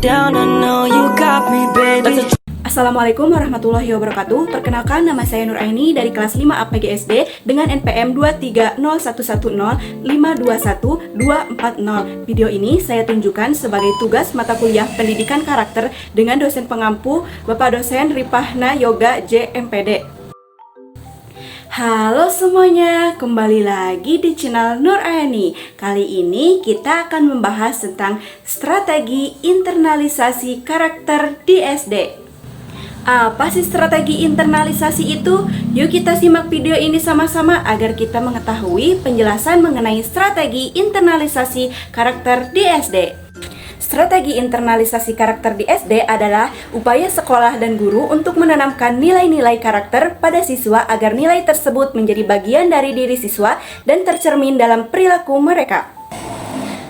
down, I know you got me, baby. Assalamualaikum warahmatullahi wabarakatuh. Perkenalkan, nama saya Nur Aini dari kelas 5 APG SD dengan NPM 230110521240240. Video ini saya tunjukkan sebagai tugas mata kuliah Pendidikan Karakter dengan dosen pengampu Bapak dosen Ripahna Yoga JMPD. Halo semuanya, kembali lagi di channel Nur Aini. Kali ini kita akan membahas tentang strategi internalisasi karakter di SD. Apa sih strategi internalisasi itu? Yuk kita simak video ini sama-sama agar kita mengetahui penjelasan mengenai strategi internalisasi karakter di SD. Strategi internalisasi karakter di SD adalah upaya sekolah dan guru untuk menanamkan nilai-nilai karakter pada siswa agar nilai tersebut menjadi bagian dari diri siswa dan tercermin dalam perilaku mereka.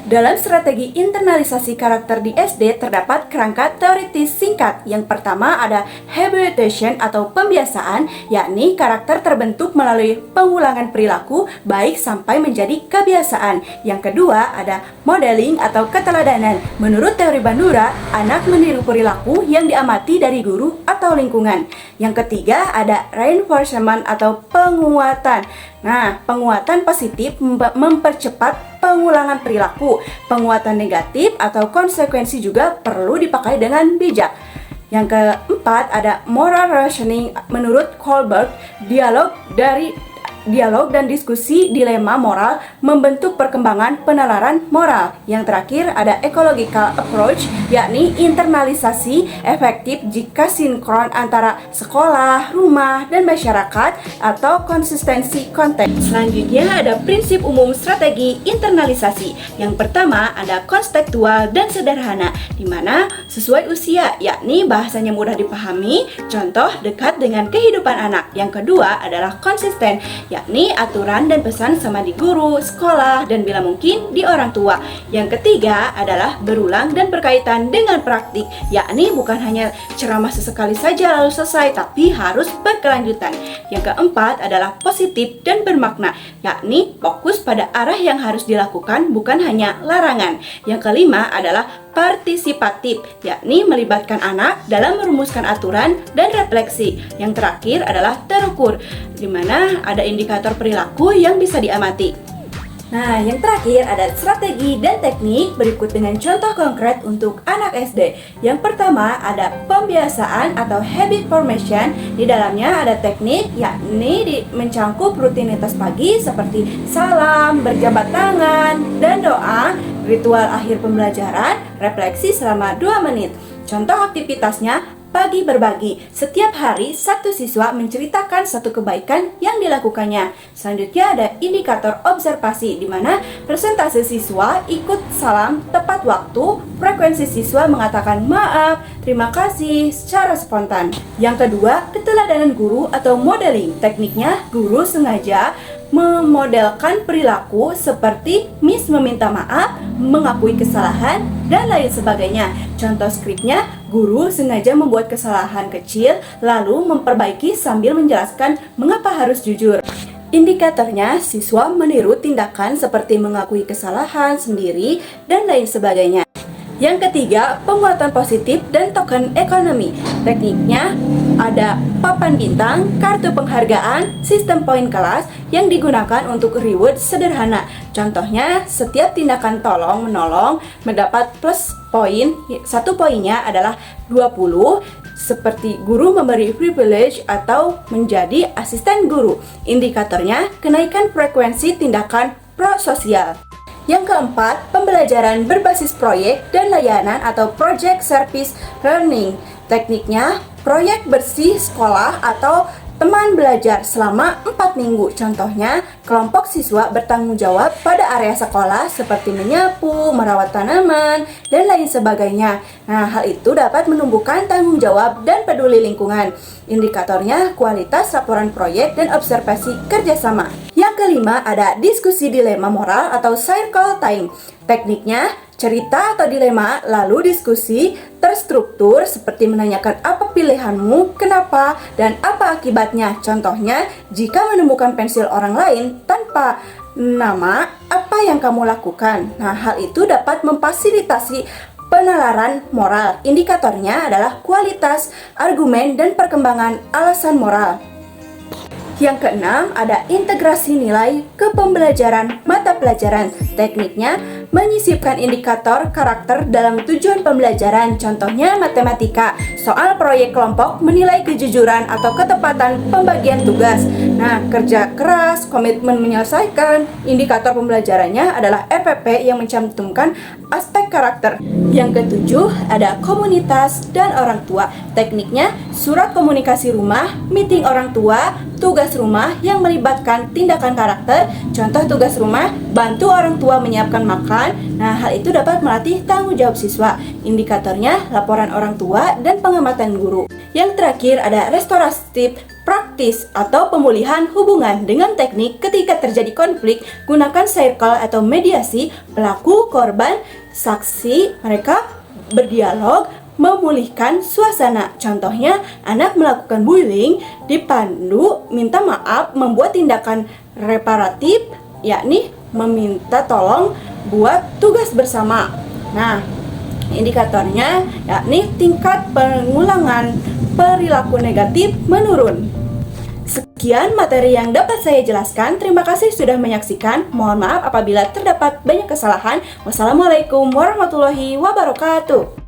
Dalam strategi internalisasi karakter di SD terdapat kerangka teoritis singkat. Yang pertama ada habituation atau pembiasaan, yakni karakter terbentuk melalui pengulangan perilaku baik sampai menjadi kebiasaan. Yang kedua ada modeling atau keteladanan. Menurut teori Bandura, anak meniru perilaku yang diamati dari guru atau lingkungan. Yang ketiga ada reinforcement atau penguatan. Nah, penguatan positif mempercepat pengulangan perilaku. Penguatan negatif atau konsekuensi juga perlu dipakai dengan bijak. Yang keempat ada moral rationing. Menurut Kohlberg, dialog dan diskusi dilema moral membentuk perkembangan penalaran moral. Yang terakhir ada ecological approach, yakni internalisasi efektif jika sinkron antara sekolah, rumah, dan masyarakat atau konsistensi konteks. Selanjutnya ada prinsip umum strategi internalisasi. Yang pertama ada konstekstual dan sederhana, di mana sesuai usia, yakni bahasanya mudah dipahami, contoh dekat dengan kehidupan anak. Yang kedua adalah konsisten, yakni aturan dan pesan sama di guru, sekolah, dan bila mungkin di orang tua. Yang ketiga adalah berulang dan berkaitan dengan praktik, yakni bukan hanya ceramah sesekali saja lalu selesai, tapi harus berkelanjutan. Yang keempat adalah positif dan bermakna, yakni fokus pada arah yang harus dilakukan, bukan hanya larangan. Yang kelima adalah partisipatif, yakni melibatkan anak dalam merumuskan aturan dan refleksi. Yang terakhir adalah terukur, di mana ada indikator perilaku yang bisa diamati. Nah, yang terakhir ada strategi dan teknik berikut dengan contoh konkret untuk anak SD. Yang pertama ada pembiasaan atau habit formation. Di dalamnya ada teknik, yakni mencangkup rutinitas pagi seperti salam, berjabat tangan, dan doa, ritual akhir pembelajaran, refleksi selama 2 menit. Contoh aktivitasnya, pagi berbagi. Setiap hari, satu siswa menceritakan satu kebaikan yang dilakukannya. Selanjutnya ada indikator observasi, di mana persentase siswa ikut salam tepat waktu, frekuensi siswa mengatakan maaf, terima kasih secara spontan. Yang kedua, keteladanan guru atau modeling. Tekniknya, guru sengaja memodelkan perilaku seperti Miss meminta maaf, mengakui kesalahan, dan lain sebagainya. Contoh skripnya, guru sengaja membuat kesalahan kecil lalu memperbaiki sambil menjelaskan mengapa harus jujur. Indikatornya, siswa meniru tindakan seperti mengakui kesalahan sendiri dan lain sebagainya. Yang ketiga, penguatan positif dan token ekonomi. Tekniknya ada papan bintang, kartu penghargaan, sistem poin kelas yang digunakan untuk reward sederhana. Contohnya, setiap tindakan tolong-menolong mendapat plus poin. Satu poinnya adalah 20, seperti guru memberi privilege atau menjadi asisten guru. Indikatornya, kenaikan frekuensi tindakan prososial. Yang keempat, pembelajaran berbasis proyek dan layanan atau project service learning. Tekniknya, proyek bersih sekolah atau teman belajar selama 4 minggu. Contohnya, kelompok siswa bertanggung jawab pada area sekolah seperti menyapu, merawat tanaman, dan lain sebagainya. Nah, hal itu dapat menumbuhkan tanggung jawab dan peduli lingkungan. Indikatornya, kualitas laporan proyek dan observasi kerjasama. Yang kelima, ada diskusi dilema moral atau circle time. Tekniknya, cerita atau dilema, lalu diskusi terstruktur seperti menanyakan apa pilihanmu, kenapa, dan apa akibatnya. Contohnya, jika menemukan pensil orang lain tanpa nama, apa yang kamu lakukan? Nah, hal itu dapat memfasilitasi penalaran moral. Indikatornya adalah kualitas, argumen, dan perkembangan alasan moral. Yang keenam, ada integrasi nilai ke pembelajaran mata pelajaran. Tekniknya menyisipkan indikator karakter dalam tujuan pembelajaran. Contohnya matematika, soal proyek kelompok menilai kejujuran atau ketepatan pembagian tugas. Nah, kerja keras, komitmen menyelesaikan. Indikator pembelajarannya adalah EPP yang mencantumkan aspek karakter. Yang ketujuh, ada komunitas dan orang tua. Tekniknya surat komunikasi rumah, meeting orang tua, tugas rumah yang melibatkan tindakan karakter. Contoh tugas rumah, bantu orang tua menyiapkan makan. Nah, hal itu dapat melatih tanggung jawab siswa. Indikatornya laporan orang tua dan pengamatan guru. Yang terakhir ada restoratif praktis atau pemulihan hubungan dengan teknik ketika terjadi konflik. Gunakan circle atau mediasi, pelaku, korban, saksi, mereka berdialog, memulihkan suasana. Contohnya, anak melakukan bullying, dipandu, minta maaf, membuat tindakan reparatif, yakni meminta tolong buat tugas bersama. Nah, indikatornya yakni tingkat pengulangan perilaku negatif menurun. Sekian materi yang dapat saya jelaskan. Terima kasih sudah menyaksikan. Mohon maaf apabila terdapat banyak kesalahan. Wassalamualaikum warahmatullahi wabarakatuh.